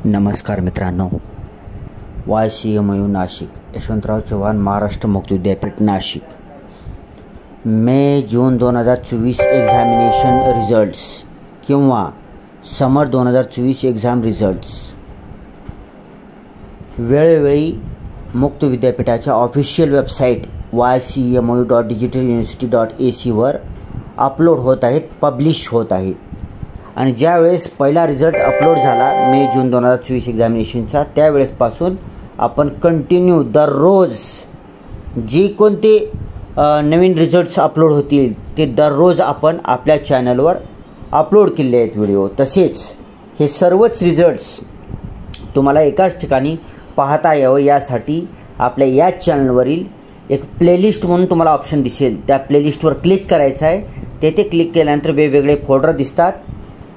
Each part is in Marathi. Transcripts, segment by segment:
नमस्कार मित्रांनो, YCMU नाशिक, यशवंतराव चव्हाण महाराष्ट्र मुक्त विद्यापीठ नाशिक, मे जून 2024 एक्झामिनेशन रिझल्ट्स किंवा समर 2024 एक्झाम रिझल्ट्स वेळोवेळी मुक्त विद्यापीठाच्या ऑफिशियल वेबसाईट ycmu.digitaluniversity.ac वर अपलोड होत आहेत, पब्लिश होत आहेत. आणि ज्यावेळेस पहिला रिझल्ट अपलोड झाला मे जून 2024 एक्झामिनेशनचा, त्यावेळेसपासून आपण कंटिन्यू दररोज जी कोणते नवीन रिझल्ट्स अपलोड होतील ते दररोज आपण आपल्या चॅनलवर अपलोड केले आहेत व्हिडिओ. तसेच हे सर्वच रिझल्ट्स तुम्हाला एकाच ठिकाणी पाहता यावं यासाठी आपल्या या चॅनलवरील एक प्लेलिस्ट म्हणून तुम्हाला ऑप्शन दिसेल, त्या प्लेलिस्टवर क्लिक करायचं आहे. तेथे क्लिक केल्यानंतर वेगवेगळे फोल्डर दिसतात.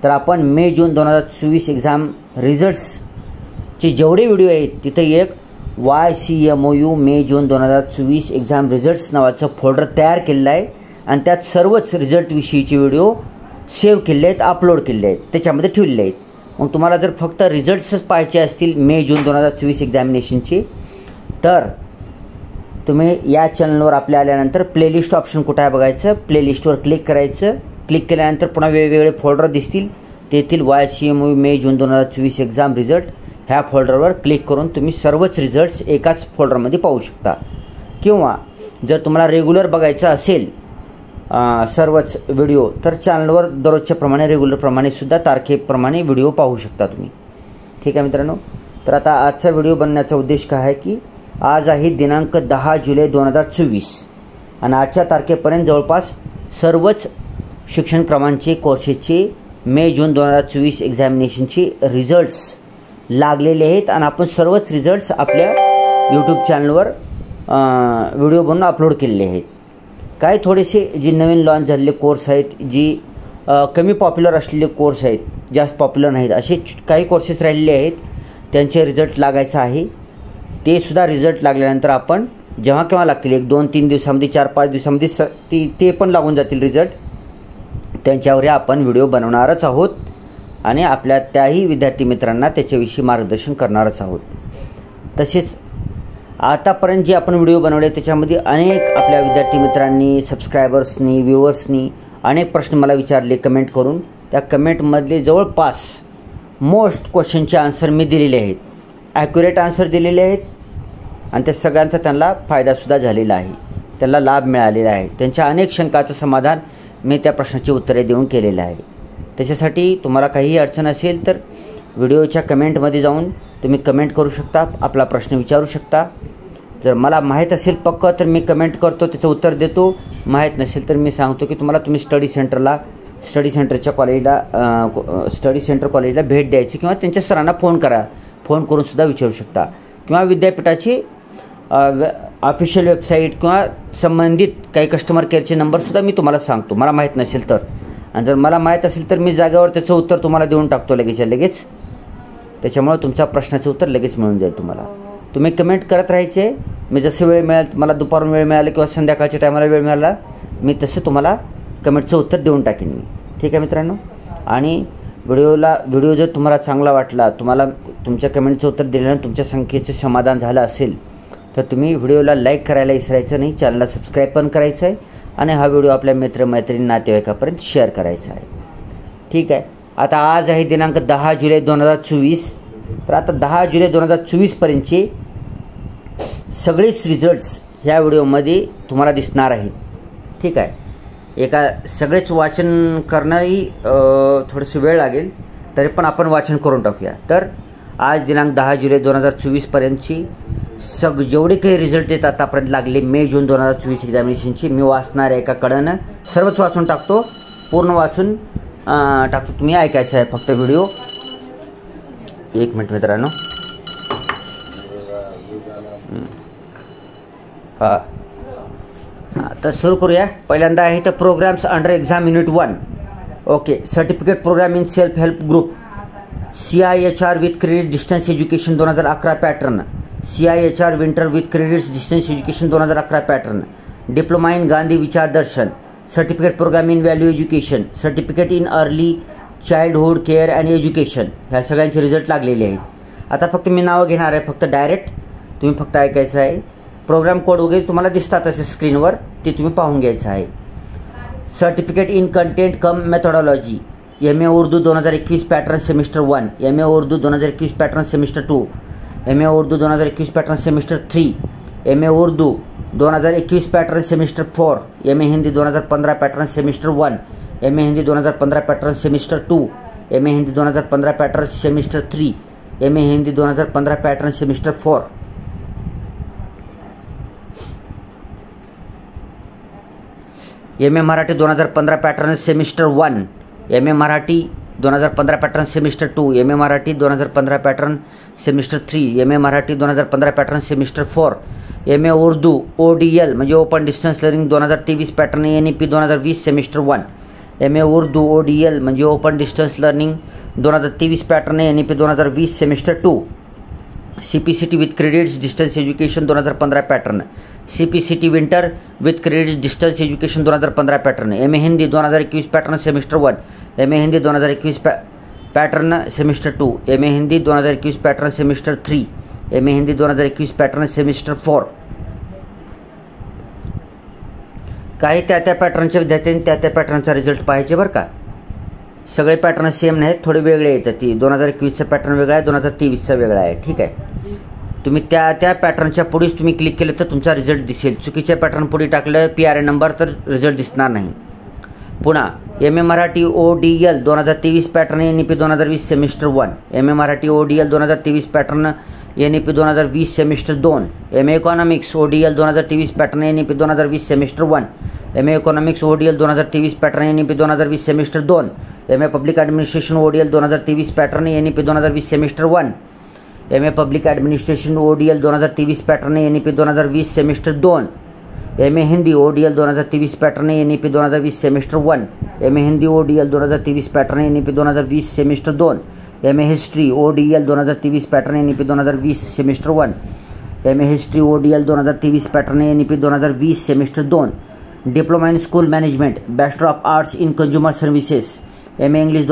तर आपण मे जून 2024 एक्झाम रिझल्ट्सचे जेवढे व्हिडिओ आहेत तिथे एक YCMU मे जून 2024 एक्झाम रिझल्ट्स नावाचं फोल्डर तयार केलेलं आहे आणि त्यात सर्वच रिझल्टविषयीचे व्हिडिओ सेव्ह केले आहेत, अपलोड केले आहेत, त्याच्यामध्ये ठेवलेले आहेत. मग तुम्हाला जर फक्त रिझल्ट्सच पाहायचे असतील मे जून 2024 एक्झामिनेशनचे, तर तुम्ही या चॅनलवर आपल्या आल्यानंतर प्लेलिस्ट ऑप्शन कुठं आहे बघायचं, प्लेलिस्टवर क्लिक करायचं. क्लिक केल्यानंतर पुन्हा वेगवेगळे फोल्डर दिसतील, तेथील YCMU मे जून 2024 एक्झाम रिझल्ट ह्या फोल्डरवर क्लिक करून तुम्ही सर्वच रिझल्ट्स एकाच फोल्डरमध्ये पाहू शकता. किंवा जर तुम्हाला रेग्युलर बघायचं असेल सर्वच व्हिडिओ, तर चॅनलवर दररोजच्या प्रमाणे रेग्युलरप्रमाणे सुद्धा तारखेप्रमाणे व्हिडिओ पाहू शकता तुम्ही. ठीक आहे मित्रांनो. तर आता आजचा व्हिडिओ बनण्याचा उद्देश काय आहे की आज आहे दिनांक 10 जुलै 2024 आणि आजच्या तारखेपर्यंत जवळपास सर्वच शिक्षण क्रमांचे कोर्सेसचे मे जून 2024 एक्झामिनेशनचे रिझल्ट्स लागलेले आहेत आणि आपण सर्वच रिझल्ट्स आपल्या यूट्यूब चॅनलवर व्हिडिओ बनवून अपलोड केलेले आहेत. काही थोडेसे जे नवीन लॉन्च झालेले कोर्स आहेत, जी कमी पॉप्युलर असलेले कोर्स आहेत, जास्त पॉप्युलर नाहीत, असे काही कोर्सेस राहिलेले आहेत, त्यांचे रिझल्ट लागायचं आहे. ते सुद्धा रिझल्ट लागल्यानंतर आपण जेव्हा केव्हा लागतील, 1-2-3 दिवसामध्ये, 4-5 दिवसामध्ये ते पण लागून जातील रिझल्ट, त्यांच्यावर आपण व्हिडिओ बनवणारच आहोत आणि आपल्या त्याही विद्यार्थी मित्रांना त्याच्याविषयी मार्गदर्शन करणारच आहोत. तसेच आतापर्यंत जे आपण व्हिडिओ बनवले त्याच्यामध्ये अनेक आपल्या विद्यार्थी मित्रांनी, सबस्क्रायबर्सनी, व्ह्युअर्सनी अनेक प्रश्न मला विचारले कमेंट करून. त्या कमेंटमधले जवळपास मोस्ट क्वेश्चनचे आन्सर मी दिलेले आहेत, ॲक्युरेट आन्सर दिलेले आहेत आणि त्या सगळ्यांचा त्यांना फायदासुद्धा झालेला आहे, त्यांना लाभ मिळालेला आहे. त्यांच्या अनेक शंकाचं समाधान मी त्या प्रश्नाची उत्तरे देऊन केलेलं आहे. त्याच्यासाठी तुम्हाला काहीही अडचण असेल तर व्हिडिओच्या कमेंटमध्ये जाऊन तुम्ही कमेंट करू शकता, आपला प्रश्न विचारू शकता. जर मला माहीत असेल पक्क तर मी कमेंट करतो, त्याचं उत्तर देतो. माहीत नसेल तर मी सांगतो की तुम्ही स्टडी सेंटरच्या कॉलेजला भेट द्यायची किंवा त्यांच्या सरांना फोन करून सुद्धा विचारू शकता. किंवा विद्यापीठाची ऑफिशियल वेबसाईट किंवा संबंधित काही कस्टमर केअरचे नंबरसुद्धा मी तुम्हाला सांगतो मला माहीत नसेल तर. आणि जर मला माहीत असेल तर मी जागेवर त्याचं उत्तर तुम्हाला देऊन टाकतो लगेच. त्याच्यामुळे तुमच्या प्रश्नाचं उत्तर लगेच मिळून जाईल तुम्हाला. तुम्ही कमेंट करत राहायचे. मी जसं वेळ मिळेल, तुम्हाला दुपारून वेळ मिळाला किंवा संध्याकाळच्या टायमाला वेळ मिळाला, मी तसं तुम्हाला कमेंटचं उत्तर देऊन टाकेन मी. ठीक आहे मित्रांनो. आणि व्हिडिओ जर तुम्हाला चांगला वाटला, तुम्हाला तुमच्या कमेंटचं उत्तर दिल्यानं तुमच्या संख्येचं समाधान झालं असेल, तर तुम्ही व्हिडिओला लाईक करायला विसरायचं नाही, चॅनलला सबस्क्राईब पण करायचं आहे आणि हा व्हिडिओ आपल्या मित्रमैत्रिणी नातेवाईकापर्यंत शेअर करायचा आहे. ठीक आहे. आता आज आहे दिनांक 10 जुलै 2024. तर आता 10 जुलै 2024 पर्यंतचे सगळेच रिझल्ट्स ह्या व्हिडिओमध्ये तुम्हाला दिसणार आहेत. ठीक आहे. सगळेच वाचन करणंही थोडंसं वेळ लागेल, तरी पण आपण वाचन करून टाकूया. तर आज दिनांक 10 जुलै 2024 पर्यंतची जेवढे काही रिझल्ट आहेत आतापर्यंत लागले मे जून 2024 एक्झामिनेशनची, मी वाचणार आहे एका कडनं, सर्वच वाचून टाकतो, पूर्ण वाचून टाकतो. तुम्ही ऐकायचं आहे फक्त व्हिडिओ. एक मिनिट मित्रांनो. हां, तर सुरू करूया. पहिल्यांदा आहे तर programmes under exam unit 1. Okay. Certificate programme in self help group, CIHR with credit distance education 2011 pattern, CIHR winter with credits distance education 2011 pattern, diploma in Gandhi विचार दर्शन, certificate programme in value education, certificate in early childhood care and education, ह्या सगळ्यांचे रिझल्ट लागलेले आहेत. आता फक्त मी नावं घेणार आहे, फक्त डायरेक्ट तुम्ही फक्त ऐकायचं आहे. प्रोग्राम कोड वगैरे तुम्हाला दिसतात असे स्क्रीनवर, ते तुम्ही पाहून घ्यायचं आहे. Certificate in content come methodology, MA Urdu 2021 pattern semester 1, MA Urdu 2021 pattern semester 2, MA Urdu 2021 pattern semester 3, MA Urdu 2021 pattern semester 4, MA Hindi 2015 pattern semester 1, MA Hindi 2015 pattern semester 2, MA Hindi 2015 pattern semester 3, MA Hindi 2015 pattern semester 4. MA Marathi 2015 pattern semester 1, MA Marathi 2015 pattern semester 2, MA Marathi 2015 pattern semester 3, MA Marathi 2015 pattern semester 4, MA Urdu ODL म्हणजे open distance learning 2023 pattern NEP 2020 semester 1, MA Urdu ODL म्हणजे open distance learning 2023 pattern NEP 2020 semester 2, CPCT with credits distance education 2015 pattern, CPCT winter with credit distance education 2015 pattern, MA Hindi 2021 pattern semester 1, MA Hindi 2021 pattern semester 2, MA Hindi 2021 pattern semester 3, MA Hindi 2021 pattern semester 4. काही त्या पॅटर्नच्या विद्यार्थ्यांनी त्या पॅटर्नचा रिझल्ट पाहायचे बरं का. सगळे पॅटर्न सेम नाहीत, थोडे वेगळे येतात. ती 2021चा पॅटर्न वेगळा आहे, 2023चा वेगळा आहे. ठीक आहे, तुम्ही त्या पॅटर्नच्या पुढेच तुम्ही क्लिक केलं तर तुमचा रिझल्ट दिसेल. चुकीच्या पॅटर्न पुढे टाकलं PRA नंबर तर रिझल्ट दिसणार नाही. पुन्हा MA Marathi ODL 2023 pattern NEP 2020 semester 1, MA Marathi ODL 2023 pattern NEP 2020 semester 2, MA economics ODL 2023 pattern NEP 2020 semester 1, MA economics ODL 2023 pattern NEP 2020 semester 2, MA public administration ODL 2023 pattern NEP 2020 semester 1, MA public administration ODL 2023 pattern NEP 2020 semester 2, MA Hindi ODL 2023 pattern NEP 2020 semester 1, MA Hindi ODL 2023 pattern NEP 2020 semester 2, MA history ODL 2023 pattern NEP 2020 semester 1, MA history ODL 2023 pattern NEP 2020 semester 2, diploma in school management bachelor of arts in consumer services, MA English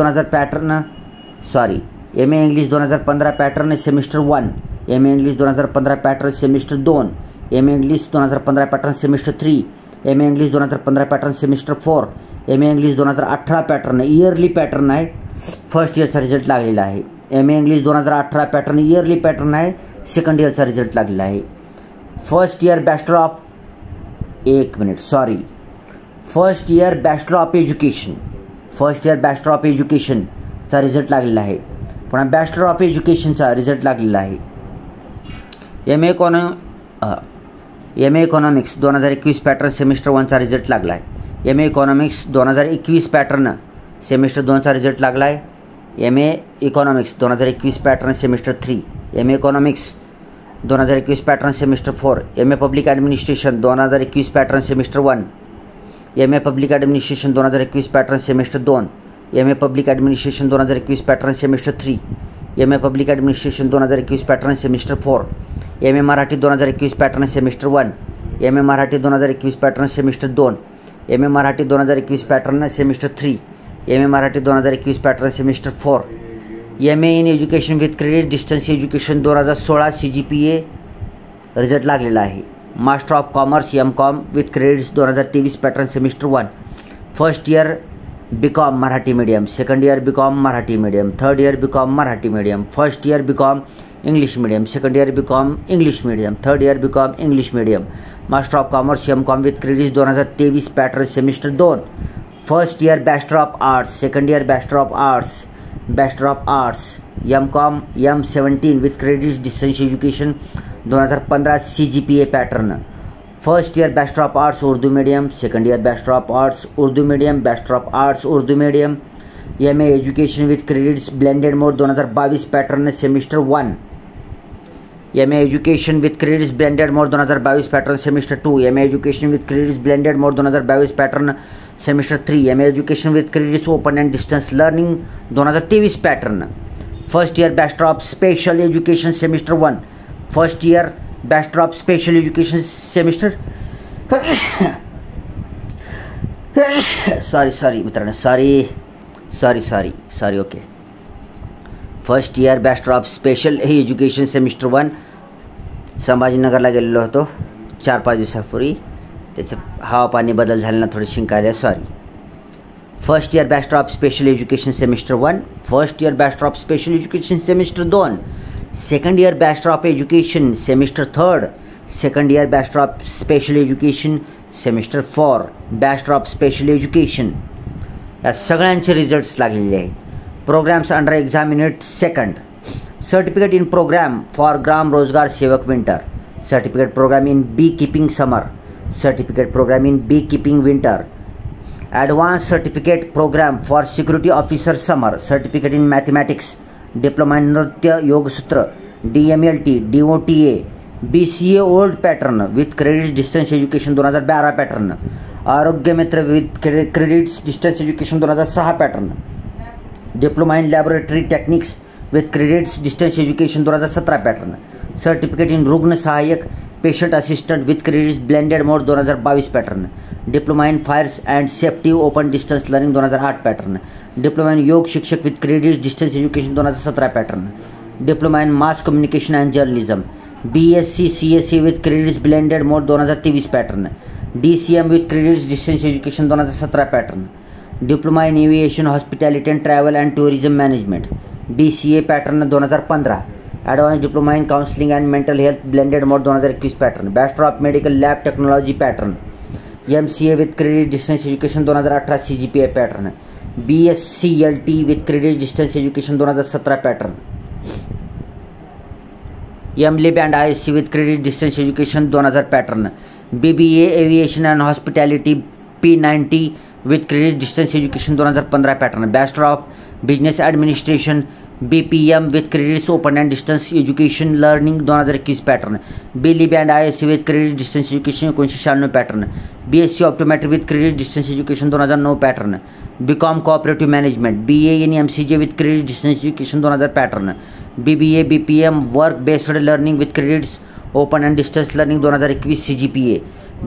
MA English 2015 pattern semester 1, MA English 2015 pattern semester 2, MA English 2015 pattern semester 3, MA English 2015 pattern semester 4, MA English 2018 pattern yearly pattern आहे, फर्स्ट इयरचा रिझल्ट लागलेला आहे. MA English 2018 pattern yearly pattern आहे, सेकंड इयरचा रिझल्ट लागलेला आहे. फर्स्ट इयर बॅचलर ऑफ एज्युकेशनचा रिझल्ट लागलेला आहे. पुन्हा बॅचलर ऑफ एज्युकेशनचा रिझल्ट लागलेला आहे. MA इकॉनॉमिक्स 2021 पॅटर्न सेमिस्टर 1चा रिझल्ट लागला आहे. MA इकॉनॉमिक्स 2021 पॅटर्न सेमिस्टर 2चा रिझल्ट लागला आहे. MA economics 2021 pattern semester 3, MA economics 2021 pattern semester 4, MA public administration 2021 pattern semester 1, MA public administration 2021 pattern semester 2, MA public administration 2021 pattern semester 3, MA public administration 2021 pattern semester 4, MA Marathi 2021 pattern semester 1, MA Marathi 2021 pattern semester 2, MA Marathi 2021 pattern semester 3, MA Marathi 2021 pattern semester 4, MA in education with credit distance education 2016 CGPA result लागलेला आहे. Master of commerce MCOM with credits 2023 pattern semester 1, first year BCom Marathi medium, second year BCom Marathi medium, third year BCom Marathi medium, first year BCom English medium, second year BCom English medium, third year BCom English medium, master of commerce MCOM with credits 2023 pattern semester 2, first year bachelor of arts, second year bachelor of arts MCOM M17 with credits distance education 2015 CGPA pattern, first year bachelor of arts Urdu medium, second year bachelor of arts Urdu medium, bachelor of arts Urdu medium, MA education with credits blended mode 2022 pattern semester 1, MA education with credits blended mode 2022 pattern semester 2, MA education with credits blended mode 2022 pattern semester 3, MA education with credits open and distance learning 2023 pattern, first year bachelor of special education semester 1, first year bachelor of special education semester sorry मित्रांनो, sorry okay. First year bachelor of special education semester 1 संभाजीनगरला गेलेलो होतो 4-5 दिवसापूर्वी. त्याचं हवा पाणी बदल झालेला थोडी शिंकायला sorry. First year bachelor of special education semester 1, first year bachelor of special education semester 2, second year bachelor of education semester 3, second year bachelor of special education semester 4, bachelor of special education या सगळ्यांचे रिझल्ट्स लागलेले आहेत. Programmes under exam unit second. Certificate in programme for ग्राम रोजगार सेवक winter, certificate programme in beekeeping summer, certificate programme in B keeping winter, advance certificate programme for security officer summer, certificate in mathematics, diploma in नृत्य योगसूत्र, DMLT, DOTA, BCA old pattern with credit distance education 2012 pattern, आरोग्य मित्र with credits distance education 2006 pattern, diploma in laboratory techniques with credits distance education 2017 pattern, certificate in रुग्ण सहाय्यक patient assistant with credits blended mode 2022 pattern, diploma in fires and safety open distance learning 2008 pattern, diploma in yoga शिक्षक with credits distance education 2017 pattern, diploma in mass communication and journalism, BSc CSE with credits blended mode 2023 pattern, DCM with credits distance education 2017 pattern, diploma in aviation hospitality and travel and tourism management, DCA pattern 2015, advance diploma in counselling and mental health blended mode 2021 pattern, bachelor of medical lab technology pattern, MCA with credit distance education 2018 CGPA pattern, BScLT with credit distance education 2017 pattern, MLib and ISc with credit distance education 2000 pattern, BBA aviation and hospitality P90 with credit distance education 2015 pattern, bachelor of business administration BPM with credits open and distance education learning 2021 pattern, BLib and ISc with credit distance education 1996 pattern, BSc optometry with credit distance education 2009 pattern, BCom cooperative management, BA in MCJ with credit distance education 2000 pattern, BBA BPM work based learning with credits open and distance learning 2021 CGPA,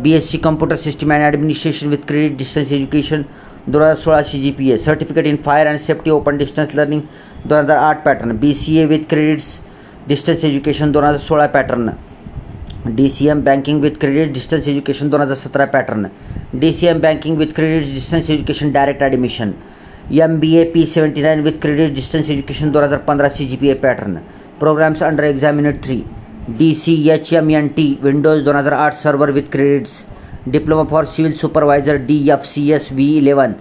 BSc computer system and administration with credit distance education 2016 CGPA, certificate in fire and safety open distance learning 2008 pattern, BCA with credits distance education 2016 pattern, DCM banking with credit distance education 2017 pattern, DCM banking with credit distance education direct admission, MBA P79 with credit distance education 2015 CGPA pattern. Programmes under exam unit 3, DCHMNT Windows 2008 server with credits, diploma for civil supervisor DFCS V11,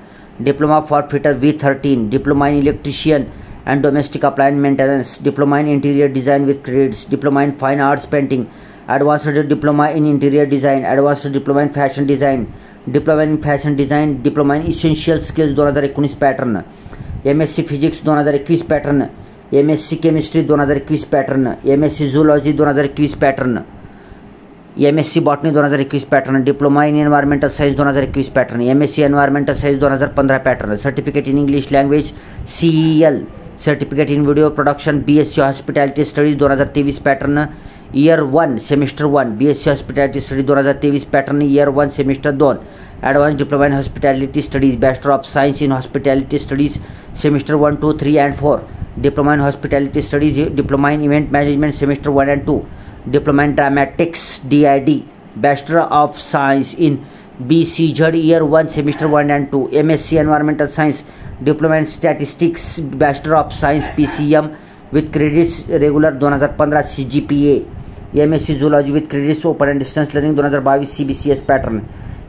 diploma for fitter V13, diploma in electrician and domestic appliance maintenance, diploma in interior design with credits, diploma in fine arts painting, advanced diploma in interior design, advanced diploma in fashion design, diploma in fashion design, diploma in essential skills 2019 pattern, MSc physics 2021 pattern, MSc chemistry 2021 pattern, MSc zoology 2021 pattern, MSc botany 2021 pattern, diploma in environmental science 2021 pattern, MSc environmental science 2015 pattern, certificate in English language CEL, certificate in video production BSc hospitality studies 2023 pattern, year 1 semester 1, BSc hospitality study 2023 pattern, year 1 semester 2, advance diploma in hospitality studies, bachelor of science in hospitality studies semester 1, 2, 3 and 4, diploma in hospitality studies, diploma in event management semester 1 and 2, diploma in dramatics DID, bachelor of science in BCZ year 1 semester 1 and 2, MSc environmental science, diploma in statistics, bachelor of science PCM with credits regular 2015 CGPA, MSc zoology with credits open and distance learning 2022 CBCS pattern,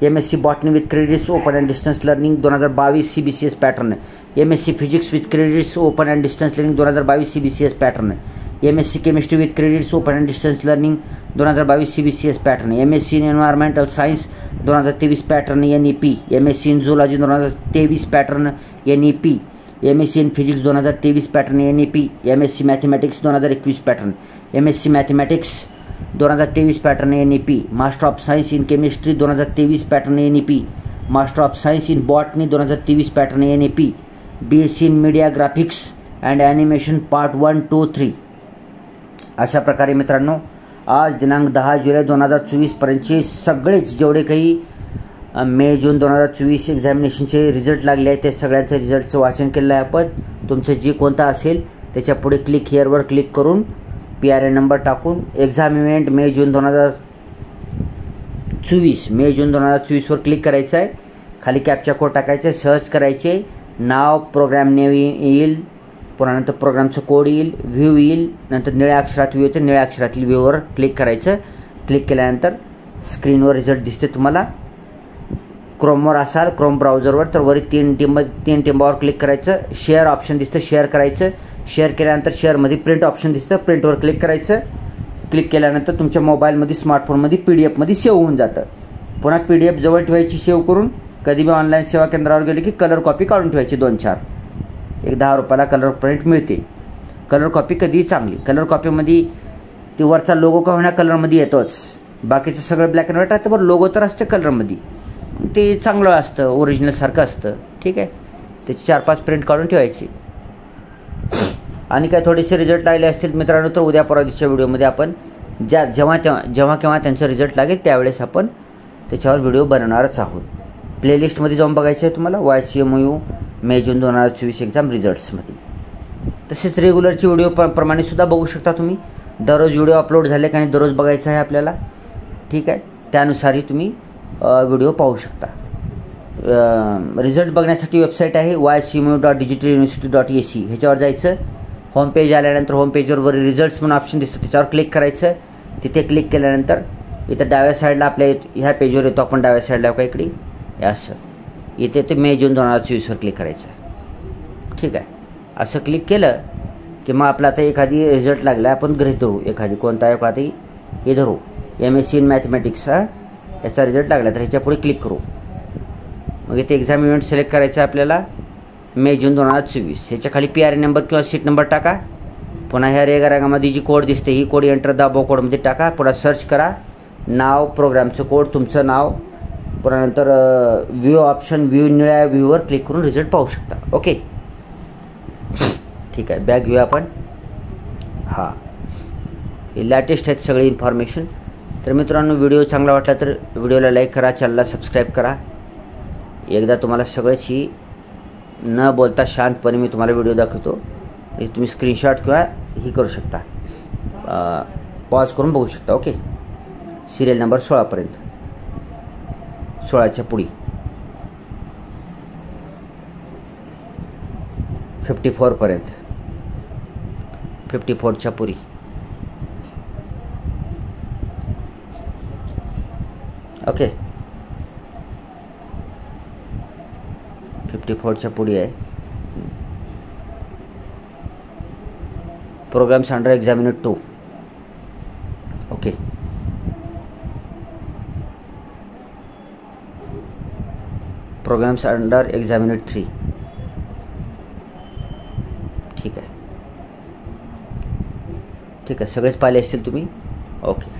MSc botany with credits open and distance learning 2022 CBCS pattern, MSc physics with credits open and distance learning 2022 CBCS pattern, MSc chemistry with credits open and distance learning 2022 CBCS pattern, MSc in environmental science 2023 pattern NEP, MSc in zoology 2023 pattern NEP, MSc in physics 2023 pattern NEP, MSc mathematics 2021 pattern, MSc mathematics 2023 pattern NEP, master of science in chemistry 2023 pattern NEP, master of science in botany 2023 pattern NEP, BSc in media graphics and animation part 1, 2, 3. अशा प्रकारे मित्रांनो आज दिनांक 10 जुलै 2024 पर्यंतचे सगळेच जेवढे काही मे जून 2024 एक्झामिनेशनचे रिझल्ट लागले आहेत ते सगळ्यांचे रिझल्टचं वाचन केलं आहे आपण. तुमचं जे कोणता असेल त्याच्या पुढे क्लिक हिअरवर क्लिक करून PRN नंबर टाकून एक्झाम इव्हेंट मे जून 2024वर क्लिक करायचं आहे. खाली कॅप्चा कोड टाकायचं आहे, सर्च करायचे, नाव प्रोग्राम नेम येईल, पुन्हा नंतर प्रोग्रामचं कोड येईल, व्ह्यू येईल, नंतर निळ्या अक्षरात व्ह्यू येते, निळ्या अक्षरातील व्ह्यूवर क्लिक करायचं. क्लिक केल्यानंतर स्क्रीनवर रिझल्ट दिसते तुम्हाला. क्रोमवर असाल क्रोम ब्राउझरवर तर वरी तीन टिंबावर क्लिक करायचं, शेअर ऑप्शन दिसतं, शेअर करायचं. शेअर केल्यानंतर शेअरमध्ये प्रिंट ऑप्शन दिसतं, प्रिंटवर क्लिक करायचं. क्लिक केल्यानंतर तुमच्या मोबाईलमध्ये स्मार्टफोनमध्ये PDF सेव्ह होऊन जातं. पुन्हा PDF जवळ ठेवायची सेव्ह करून. कधी बी ऑनलाईन सेवा केंद्रावर गेले की कलर कॉपी काढून ठेवायची 2-4. एक 10 रुपयाला कलर प्रिंट मिळते. कलर कॉपी कधीही चांगली. कलर कॉपीमध्ये ती वरचा लोगो का होण्या कलरमध्ये येतोच. बाकीचं सगळं ब्लॅक अँड व्हाईट राहतं, बरं लोगो तर असतं कलरमध्ये. ते चांगलं असतं, ओरिजिनलसारखं असतं. ठीक आहे, त्याची 4-5 प्रिंट काढून ठेवायची. आणि काय थोडेसे रिझल्ट लागले असतील मित्रांनो तर उद्या परवा दिवशीच्या व्हिडिओमध्ये आपण जेव्हा केव्हा त्यांचा रिझल्ट लागेल त्यावेळेस आपण त्याच्यावर व्हिडिओ बनवणारच आहोत. प्लेलिस्टमध्ये जाऊन बघायचं आहे तुम्हाला YCMU मे जून 2024 एक्झाम रिझल्ट्समध्ये. तसेच रेग्युलरची व्हिडिओ प्रमाणे सुद्धा बघू शकता तुम्ही. दररोज व्हिडिओ अपलोड झाले का नाही दररोज बघायचं आहे आपल्याला. ठीक आहे, त्यानुसारही तुम्ही व्हिडिओ पाहू शकता. रिझल्ट बघण्यासाठी वेबसाईट आहे ycmu.digitaluniversity.ac. ह्याच्यावर जायचं. होम पेज आल्यानंतर होम पेजवर वर रिझल्ट्स म्हणून ऑप्शन दिसतं, त्याच्यावर क्लिक करायचं. तिथे क्लिक केल्यानंतर इथं डाव्या साईडला आपल्या ह्या पेजवर येतो आपण डाव्या साईडला का इकडे असं इथे ते मे जून 2024वर क्लिक करायचं. ठीक आहे, असं क्लिक केलं की मग आपला आता एखादी रिझल्ट लागला आपण गृहीत धरू. एखादी कोणता आहे का आता हे धरू MSc इन मॅथमॅटिक्स याचा रिझल्ट लागला तर ह्याच्या पुढे क्लिक करू. मग इथे एक्झाम इव्हेंट सिलेक्ट करायचं आहे आपल्याला मे जून 2024. ह्याच्या खाली PRN नंबर किंवा सीट नंबर टाका. पुन्हा ह्या रेगारागामध्ये जी कोड दिसते ही कोड एंटर दाबो कोडमध्ये टाका. पुन्हा सर्च करा, नाव प्रोग्रामचं कोड तुमचं नाव, पुन्हा नंतर व्ह्यू ऑप्शन, व्ह्यू निळ्या व्ह्यूवर क्लिक करून रिझल्ट पाहू शकता. ओके, ठीक आहे, बॅक घेऊया आपण. हां, हे लॅटेस्ट आहेत सगळे इन्फॉर्मेशन. तर मित्रांनो व्हिडिओ चांगला वाटला तर व्हिडिओला लाईक करा, चॅनलला सबस्क्राईब करा. एकदा तुम्हाला सगळ्याची न बोलता शांतपणे मी तुम्हाला व्हिडिओ दाखवतो. तुम्ही स्क्रीनशॉट किंवा ही करू शकता, पॉज करून बघू शकता. ओके, सिरियल नंबर 16पर्यंत, 16च्या पुढे 54पर्यंत, 54च्या पुढे. ओके, 54च्या पुढे आहे. Programmes under exam unit 2. Okay, programmes under exam unit 3. ठीक आहे, ठीक आहे, सगळेच पाहिले असतील तुम्ही. Okay,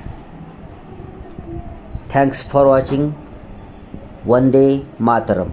thanks for watching. वंदे मातरम.